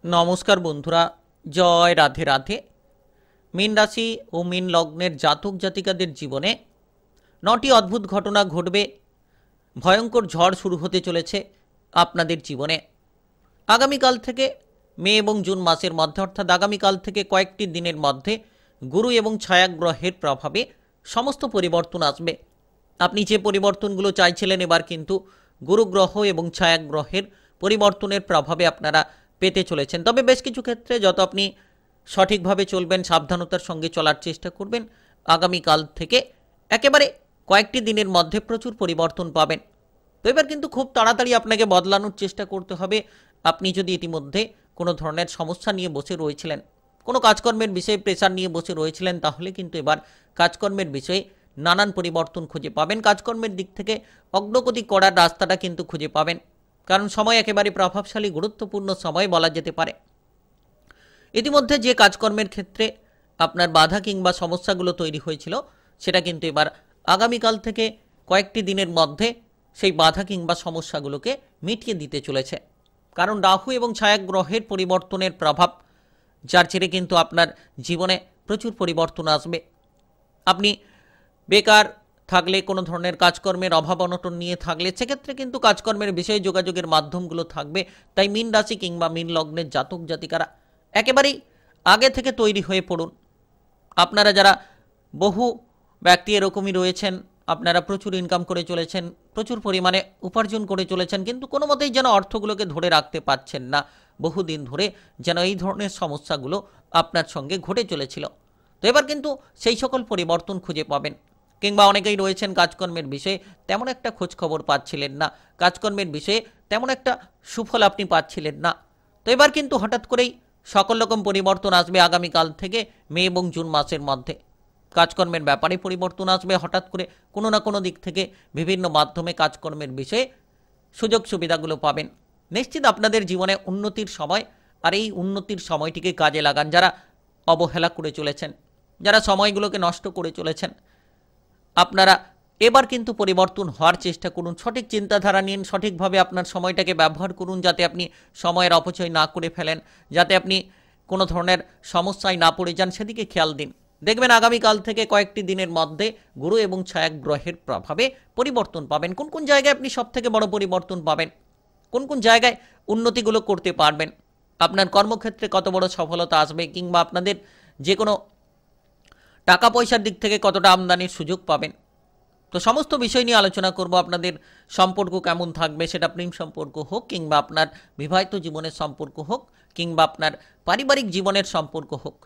নমস্কার বন্ধুরা, জয় রাধে রাধে। মীন রাশি ও মীন লগ্নের জাতক জাতিকাদের জীবনে 9টি অদ্ভুত ঘটনা ঘটবে। ভয়ঙ্কর ঝড় শুরু হতে চলেছে আপনাদের জীবনে। আগামীকাল থেকে মে এবং জুন মাসের মধ্যে, অর্থাৎ আগামীকাল থেকে কয়েকটি দিনের মধ্যে গুরু এবং ছায়াগ্রহের প্রভাবে সমস্ত পরিবর্তন আসবে। আপনি যে পরিবর্তনগুলো চাইছিলেন, এবার কিন্তু গুরুগ্রহ এবং ছায়াগ্রহের পরিবর্তনের প্রভাবে আপনারা পেতে চলেছেন। তবে বেশ কিছু ক্ষেত্রে যত আপনি সঠিকভাবে চলবেন, সাবধানতার সঙ্গে চলার চেষ্টা করবেন, আগামীকাল থেকে একেবারে কয়েকটি দিনের মধ্যে প্রচুর পরিবর্তন পাবেন। তো এবার কিন্তু খুব তাড়াতাড়ি আপনাকে বদলানোর চেষ্টা করতে হবে। আপনি যদি ইতিমধ্যে কোনো ধরনের সমস্যা নিয়ে বসে রয়েছিলেন, কোনো কাজকর্মের বিষয়ে প্রেশার নিয়ে বসে রয়েছিলেন, তাহলে কিন্তু এবার কাজকর্মের বিষয়ে নানান পরিবর্তন খুঁজে পাবেন। কাজকর্মের দিক থেকে অগ্রগতি করার রাস্তাটা কিন্তু খুঁজে পাবেন, কারণ সময় একেবারে প্রভাবশালী গুরুত্বপূর্ণ সময় বলা যেতে পারে। ইতিমধ্যে যে কাজকর্মের ক্ষেত্রে আপনার বাধা কিংবা সমস্যাগুলো তৈরি হয়েছিল, সেটা কিন্তু এবার আগামীকাল থেকে কয়েকটি দিনের মধ্যে সেই বাধা কিংবা সমস্যাগুলোকে মিটিয়ে দিতে চলেছে। কারণ রাহু এবং ছায়াগ্রহের পরিবর্তনের প্রভাব, যার জেরে কিন্তু আপনার জীবনে প্রচুর পরিবর্তন আসবে। আপনি বেকার থাকলে, কোনো ধরনের কাজকর্মের অভাব অনটন নিয়ে থাকলে, সেক্ষেত্রে কিন্তু কাজকর্মের বিষয়ে যোগাযোগের মাধ্যমগুলো থাকবে। তাই মীন রাশি কিংবা মীন লগ্নের জাতক জাতিকারা একেবারেই আগে থেকে তৈরি হয়ে পড়ুন। আপনারা যারা বহু ব্যক্তি এরকমই রয়েছেন, আপনারা প্রচুর ইনকাম করে চলেছেন, প্রচুর পরিমাণে উপার্জন করে চলেছেন, কিন্তু কোনো মতেই যেন অর্থগুলোকে ধরে রাখতে পারছেন না। বহুদিন ধরে যেন এই ধরনের সমস্যাগুলো আপনার সঙ্গে ঘটে চলেছিল। তো এবার কিন্তু সেই সকল পরিবর্তন খুঁজে পাবেন। কিংবা অনেকেই রয়েছেন কাজকর্মের বিষয়ে তেমন একটা খোঁজ খবর পাচ্ছিলেন না, কাজকর্মের বিষয়ে তেমন একটা সুফল আপনি পাচ্ছিলেন না। তো এবার কিন্তু হঠাৎ করেই সকল রকম পরিবর্তন আসবে আগামীকাল থেকে মে এবং জুন মাসের মধ্যে। কাজকর্মের ব্যাপারে পরিবর্তন আসবে হঠাৎ করে, কোনো না কোনো দিক থেকে বিভিন্ন মাধ্যমে কাজকর্মের বিষয়ে সুযোগ সুবিধাগুলো পাবেন। নিশ্চিত আপনাদের জীবনে উন্নতির সময়, আর এই উন্নতির সময়টিকে কাজে লাগান। যারা অবহেলা করে চলেছেন, যারা সময়গুলোকে নষ্ট করে চলেছেন, আপনারা এবার কিন্তু পরিবর্তন হওয়ার চেষ্টা করুন। সঠিক চিন্তাধারা নিন, সঠিকভাবে আপনার সময়টাকে ব্যবহার করুন, যাতে আপনি সময়ের অপচয় না করে ফেলেন, যাতে আপনি কোনো ধরনের সমস্যায় না পড়ে যান, সেদিকে খেয়াল দিন। দেখবেন আগামীকাল থেকে কয়েকটি দিনের মধ্যে গুরু এবং ছায়াগ্রহের প্রভাবে পরিবর্তন পাবেন। কোন কোন জায়গায় আপনি সবথেকে বড় পরিবর্তন পাবেন, কোন কোন জায়গায় উন্নতিগুলো করতে পারবেন, আপনার কর্মক্ষেত্রে কত বড় সফলতা আসবে, কিংবা আপনাদের যে কোনো টাকা পয়সার দিক থেকে কতটা আমদানির সুযোগ পাবেন। তো সমস্ত বিষয় নিয়ে আলোচনা করব। আপনাদের সম্পর্ক কেমন থাকবে, সেটা প্রেম সম্পর্ক হোক, কিংবা আপনার বিবাহিত জীবনের সম্পর্ক হোক, কিংবা আপনার পারিবারিক জীবনের সম্পর্ক হোক,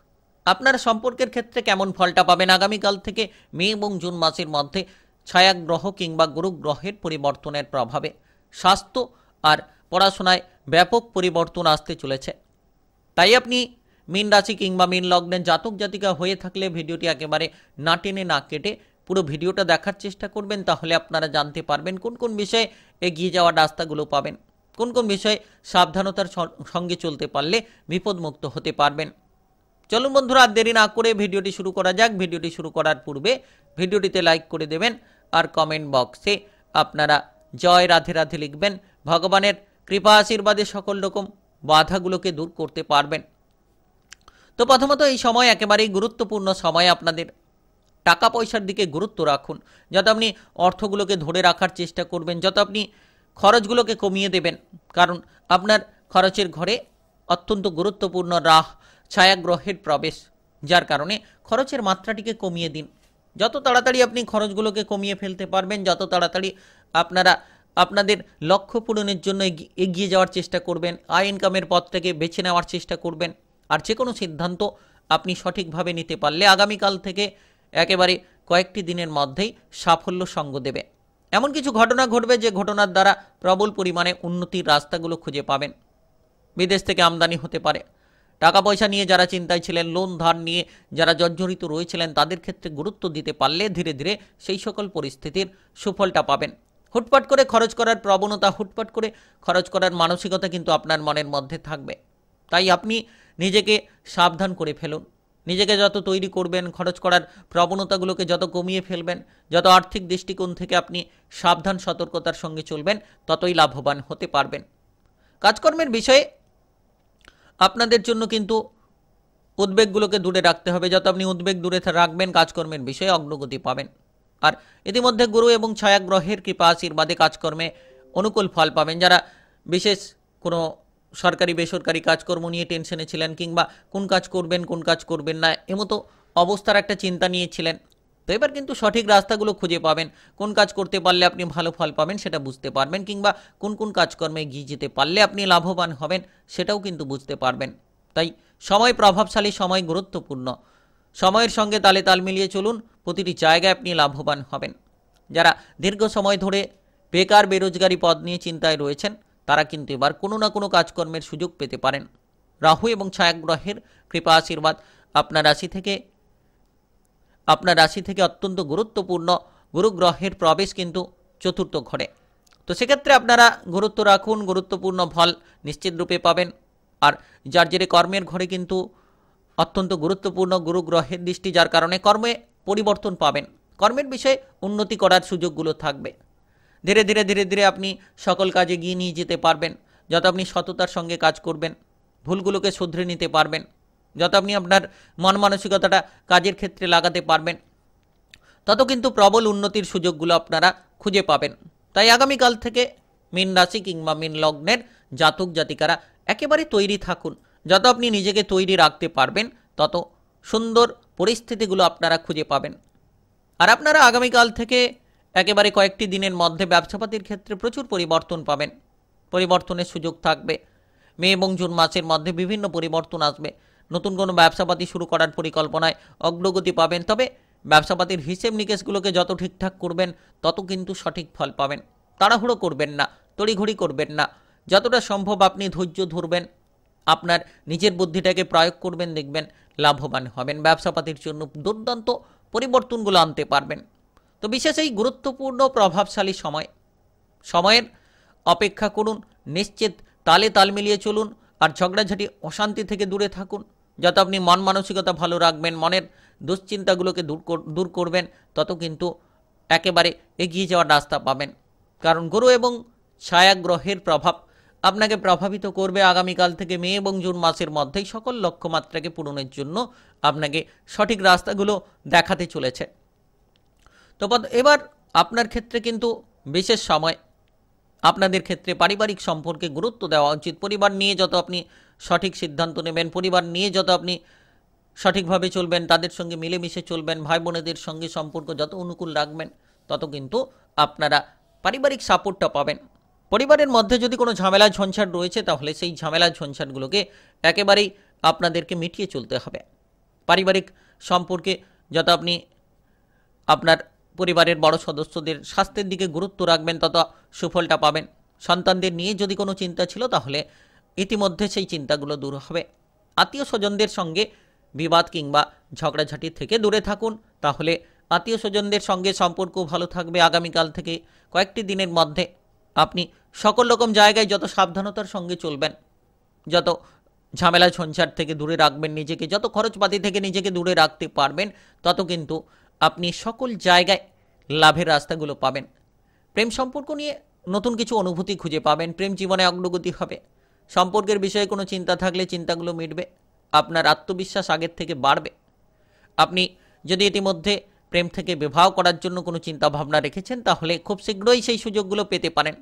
আপনার সম্পর্কের ক্ষেত্রে কেমন ফলটা পাবেন আগামীকাল থেকে মে এবং জুন মাসের মধ্যে ছায়াগ্রহ কিংবা গুরুগ্রহের পরিবর্তনের প্রভাবে। স্বাস্থ্য আর পড়াশোনায় ব্যাপক পরিবর্তন আসতে চলেছে। তাই আপনি মীন রাশি কিংবা মীন লগ্নের জাতক জাতিকা হয়ে থাকলে ভিডিওটি একেবারে না টেনে না কেটে পুরো ভিডিওটা দেখার চেষ্টা করবেন। তাহলে আপনারা জানতে পারবেন কোন কোন বিষয়ে এগিয়ে যাওয়ার রাস্তাগুলো পাবেন, কোন কোন বিষয়ে সাবধানতার সঙ্গে চলতে পারলে বিপদমুক্ত হতে পারবেন। চলুন বন্ধুরা, আর দেরি না করে ভিডিওটি শুরু করা যাক। ভিডিওটি শুরু করার পূর্বে ভিডিওটিতে লাইক করে দেবেন, আর কমেন্ট বক্সে আপনারা জয় রাধে রাধে লিখবেন। ভগবানের কৃপা আশীর্বাদে সকল রকম বাধাগুলোকে দূর করতে পারবেন। তো প্রথমত এই সময় একেবারেই গুরুত্বপূর্ণ সময়। আপনাদের টাকা পয়সার দিকে গুরুত্ব রাখুন, যত আপনি অর্থগুলোকে ধরে রাখার চেষ্টা করবেন, যত আপনি খরচগুলোকে কমিয়ে দেবেন। কারণ আপনার খরচের ঘরে অত্যন্ত গুরুত্বপূর্ণ ছায়াগ্রহের প্রবেশ, যার কারণে খরচের মাত্রাটিকে কমিয়ে দিন। যত তাড়াতাড়ি আপনি খরচগুলোকে কমিয়ে ফেলতে পারবেন, যত তাড়াতাড়ি আপনারা আপনাদের লক্ষ্য পূরণের জন্য এগিয়ে যাওয়ার চেষ্টা করবেন, আয় ইনকামের পথটাকে বেছে নেওয়ার চেষ্টা করবেন। আর যে কোনো সিদ্ধান্ত আপনি সঠিকভাবে নিতে পারলে আগামীকাল থেকে একেবারে কয়েকটি দিনের মধ্যেই সাফল্য সঙ্গ দেবে। এমন কিছু ঘটনা ঘটবে যে ঘটনার দ্বারা প্রবল পরিমাণে উন্নতির রাস্তাগুলো খুঁজে পাবেন। বিদেশ থেকে আমদানি হতে পারে, টাকা পয়সা নিয়ে যারা চিন্তায় ছিলেন, লোন ধার নিয়ে যারা জর্জরিত রয়েছিলেন, তাদের ক্ষেত্রে গুরুত্ব দিতে পারলে ধীরে ধীরে সেই সকল পরিস্থিতির সুফলটা পাবেন। হুটপাট করে খরচ করার প্রবণতা, হুটপাট করে খরচ করার মানসিকতা কিন্তু আপনার মনের মধ্যে থাকবে। তাই আপনি নিজেকে সাবধান করে ফেলুন। নিজেকে যত তৈরি করবেন, খরচ করার প্রবণতাগুলোকে যত কমিয়ে ফেলবেন, যত আর্থিক দৃষ্টিকোণ থেকে আপনি সাবধান সতর্কতার সঙ্গে চলবেন, ততই লাভবান হতে পারবেন। কাজকর্মের বিষয়ে আপনাদের জন্য কিন্তু উদ্বেগগুলোকে দূরে রাখতে হবে। যত আপনি উদ্বেগ দূরে রাখবেন, কাজকর্মের বিষয়ে অগ্রগতি পাবেন। আর ইতিমধ্যে গুরু এবং ছায়াগ্রহের কৃপা আশীর্বাদে কাজকর্মে অনুকূল ফল পাবেন। যারা বিশেষ কোনো সরকারি বেসরকারি কাজকর্ম নিয়ে টেনশনে ছিলেন, কিংবা কোন কাজ করবেন কোন কাজ করবেন না এমতো অবস্থার একটা চিন্তা নিয়েছিলেন, তো এবার কিন্তু সঠিক রাস্তাগুলো খুঁজে পাবেন। কোন কাজ করতে পারলে আপনি ভালো ফল পাবেন সেটা বুঝতে পারবেন, কিংবা কোন কোন কাজকর্মে এগিয়ে যেতে পারলে আপনি লাভবান হবেন সেটাও কিন্তু বুঝতে পারবেন। তাই সময় প্রভাবশালী, সময় গুরুত্বপূর্ণ। সময়ের সঙ্গে তালে তাল মিলিয়ে চলুন, প্রতিটি জায়গায় আপনি লাভবান হবেন। যারা দীর্ঘ সময় ধরে বেকার বেরোজগারি পদ নিয়ে চিন্তায় রয়েছেন, তারা কিন্তু এবার কোনো না কোনো কাজকর্মের সুযোগ পেতে পারেন। রাহু এবং ছায়াগ্রহের কৃপা আশীর্বাদ আপনার রাশি থেকে অত্যন্ত গুরুত্বপূর্ণ। গুরু গ্রহের প্রবেশ কিন্তু চতুর্থ ঘরে, তো সেক্ষেত্রে আপনারা গুরুত্ব রাখুন, গুরুত্বপূর্ণ ফল নিশ্চিত রূপে পাবেন। আর যার জেরে কর্মের ঘরে কিন্তু অত্যন্ত গুরুত্বপূর্ণ গুরু গ্রহের দৃষ্টি, যার কারণে কর্মে পরিবর্তন পাবেন, কর্মের বিষয়ে উন্নতি করার সুযোগগুলো থাকবে। ধীরে ধীরে ধীরে ধীরে আপনি সকল কাজে এগিয়ে নিয়ে যেতে পারবেন। যত আপনি সততার সঙ্গে কাজ করবেন, ভুলগুলোকে শুধরে নিতে পারবেন, যত আপনি আপনার মন মানসিকতাটা কাজের ক্ষেত্রে লাগাতে পারবেন, তত কিন্তু প্রবল উন্নতির সুযোগগুলো আপনারা খুঁজে পাবেন। তাই আগামীকাল থেকে মীন রাশি কিংবা মীন লগ্নের জাতক জাতিকারা একেবারে তৈরি থাকুন। যত আপনি নিজেকে তৈরি রাখতে পারবেন, তত সুন্দর পরিস্থিতিগুলো আপনারা খুঁজে পাবেন। আর আপনারা আগামীকাল থেকে একেবারে কয়েকটি দিনের মধ্যে ব্যবসাপাতির ক্ষেত্রে প্রচুর পরিবর্তন পাবেন, পরিবর্তনের সুযোগ থাকবে। মে এবং জুন মাসের মধ্যে বিভিন্ন পরিবর্তন আসবে। নতুন কোনো ব্যবসাপাতি শুরু করার পরিকল্পনায় অগ্রগতি পাবেন। তবে ব্যবসাপাতির হিসেব নিকেশগুলোকে যত ঠিকঠাক করবেন, তত কিন্তু সঠিক ফল পাবেন। তাড়াহুড়ো করবেন না, তড়িঘড়ি করবেন না। যতটা সম্ভব আপনি ধৈর্য ধরবেন, আপনার নিজের বুদ্ধিটাকে প্রয়োগ করবেন, দেখবেন লাভবান হবেন। ব্যবসাপাতির জন্য দুর্দান্ত পরিবর্তনগুলো আনতে পারবেন। তো বিশেষ এই গুরুত্বপূর্ণ প্রভাবশালী সময়ের অপেক্ষা করুন, নিশ্চিত তালে তাল মিলিয়ে চলুন। আর ঝগড়াঝাটি অশান্তি থেকে দূরে থাকুন। যত আপনি মন মানসিকতা ভালো রাখবেন, মনের দুশ্চিন্তাগুলোকে দূর করবেন, তত কিন্তু একেবারে এগিয়ে যাওয়ার রাস্তা পাবেন। কারণ গুরু এবং ছায়াগ্রহের প্রভাব আপনাকে প্রভাবিত করবে। আগামীকাল থেকে মে এবং জুন মাসের মধ্যেই সকল লক্ষ্যমাত্রাকে পূরণের জন্য আপনাকে সঠিক রাস্তাগুলো দেখাতে চলেছে। তো এবার আপনার ক্ষেত্রে কিন্তু বিশেষ সময়। আপনাদের ক্ষেত্রে পারিবারিক সম্পর্কে গুরুত্ব দেওয়া উচিত। পরিবার নিয়ে যত আপনি সঠিক সিদ্ধান্ত নেবেন, পরিবার নিয়ে যত আপনি সঠিকভাবে চলবেন, তাদের সঙ্গে মিলেমিশে চলবেন, ভাই বোনেদের সঙ্গে সম্পর্ক যত অনুকূল রাখবেন, তত কিন্তু আপনারা পারিবারিক সাপোর্টটা পাবেন। পরিবারের মধ্যে যদি কোনো ঝামেলা ঝঞ্ঝাট রয়েছে, তাহলে সেই ঝামেলা ঝঞ্ঝাটগুলোকে একেবারেই আপনাদেরকে মিটিয়ে চলতে হবে। পারিবারিক সম্পর্কে যত আপনি আপনার পরিবারের বড় সদস্যদের স্বাস্থ্যের দিকে গুরুত্ব রাখবেন, তত সুফলটা পাবেন। সন্তানদের নিয়ে যদি কোনো চিন্তা ছিল, তাহলে ইতিমধ্যে সেই চিন্তাগুলো দূর হবে। আত্মীয় স্বজনদের সঙ্গে বিবাদ কিংবা ঝগড়াঝাটি থেকে দূরে থাকুন, তাহলে আত্মীয় স্বজনদের সঙ্গে সম্পর্ক ভালো থাকবে। আগামীকাল থেকে কয়েকটি দিনের মধ্যে আপনি সকল রকম জায়গায় যত সাবধানতার সঙ্গে চলবেন, যত ঝামেলা ঝঞ্ঝাট থেকে দূরে রাখবেন নিজেকে, যত খরচপাতি থেকে নিজেকে দূরে রাখতে পারবেন, তত কিন্তু আপনি সকল জায়গায় লাভের রাস্তাগুলো পাবেন। প্রেম সম্পর্ক নিয়ে নতুন কিছু অনুভূতি খুঁজে পাবেন, প্রেম জীবনে অগ্রগতি হবে। সম্পর্কের বিষয়ে কোনো চিন্তা থাকলে চিন্তাগুলো মিটবে, আপনার আত্মবিশ্বাস আগের থেকে বাড়বে। আপনি যদি ইতিমধ্যে প্রেম থেকে বিবাহ করার জন্য কোনো চিন্তা ভাবনা রেখেছেন, তাহলে খুব শীঘ্রই সেই সুযোগগুলো পেতে পারেন।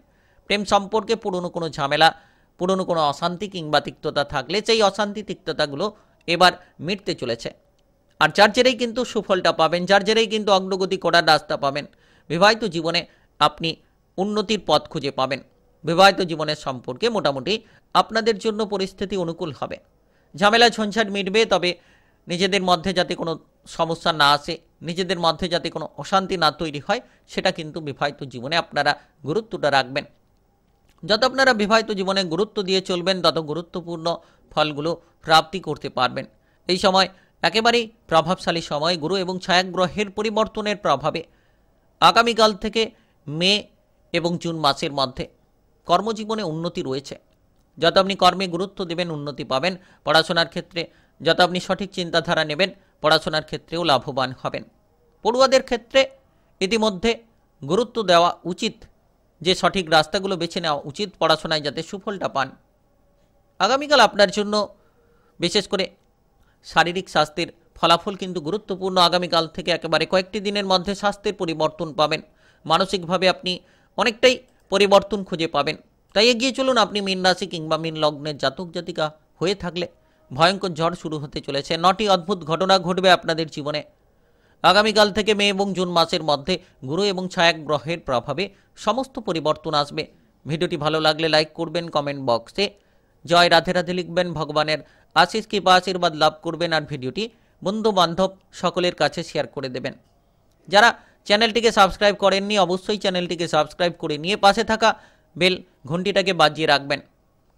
প্রেম সম্পর্কে পুরনো কোনো ঝামেলা, পুরনো কোনো অশান্তি কিংবা তিক্ততা থাকলে সেই অশান্তি তিক্ততাগুলো এবার মিটতে চলেছে। আর যার জেরেই কিন্তু সুফলটা পাবেন, যার জেরেই কিন্তু অগ্রগতি করার রাস্তা পাবেন। বিবাহিত জীবনে আপনি উন্নতির পথ খুঁজে পাবেন। বিবাহিত জীবনের সম্পর্কে মোটামুটি আপনাদের জন্য পরিস্থিতি অনুকূল হবে। ঝামেলা ঝঞ্ঝাট মিটবে, তবে নিজেদের মধ্যে যাতে কোনো সমস্যা না আসে, নিজেদের মধ্যে যাতে কোনো অশান্তি না তৈরি হয়, সেটা কিন্তু বিবাহিত জীবনে আপনারা গুরুত্বটা রাখবেন। যত আপনারা বিবাহিত জীবনে গুরুত্ব দিয়ে চলবেন, তত গুরুত্বপূর্ণ ফলগুলো প্রাপ্তি করতে পারবেন। এই সময় একেবারেই প্রভাবশালী সময়। গুরু এবং ছায়াগ্রহের পরিবর্তনের প্রভাবে আগামীকাল থেকে মে এবং জুন মাসের মধ্যে কর্মজীবনে উন্নতি রয়েছে। যত আপনি কর্মে গুরুত্ব দেবেন, উন্নতি পাবেন। পড়াশোনার ক্ষেত্রে যত আপনি সঠিক চিন্তাধারা নেবেন, পড়াশোনার ক্ষেত্রেও লাভবান হবেন। পড়ুয়াদের ক্ষেত্রে ইতিমধ্যে গুরুত্ব দেওয়া উচিত, যে সঠিক রাস্তাগুলো বেছে নেওয়া উচিত পড়াশোনায়, যাতে সুফলটা পান। আগামীকাল আপনার জন্য বিশেষ করে শারীরিক স্বাস্থ্যের ফলাফল কিন্তু গুরুত্বপূর্ণ। আগামীকাল থেকে একেবারে কয়েকটি দিনের মধ্যে স্বাস্থ্যের পরিবর্তন পাবেন, মানসিকভাবে আপনি অনেকটাই পরিবর্তন খুঁজে পাবেন। তাই এগিয়ে চলুন। আপনি মীন রাশি কিংবা মীন লগ্নের জাতক জাতিকা হয়ে থাকলে ভয়ঙ্কর ঝড় শুরু হতে চলেছে। 9টি অদ্ভুত ঘটনা ঘটবে আপনাদের জীবনে আগামীকাল থেকে। মে এবং জুন মাসের মধ্যে গুরু এবং ছায়া গ্রহের প্রভাবে সমস্ত পরিবর্তন আসবে। ভিডিওটি ভালো লাগলে লাইক করবেন, কমেন্ট বক্সে জয় রাধে রাধে লিখবেন, ভগবানের আশিস কৃপা আশীর্বাদ লাভ করবেন, আর ভিডিওটি বন্ধু বান্ধব সকলের কাছে শেয়ার করে দেবেন। যারা চ্যানেলটিকে সাবস্ক্রাইব করেননি অবশ্যই চ্যানেলটিকে সাবস্ক্রাইব করে নিয়ে পাশে থাকা বেল ঘন্টিটাকে বাজিয়ে রাখবেন।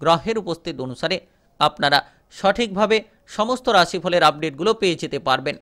গ্রহের উপস্থিত অনুসারে আপনারা সঠিকভাবে সমস্ত রাশিফলের আপডেটগুলো পেয়ে যেতে পারবেন।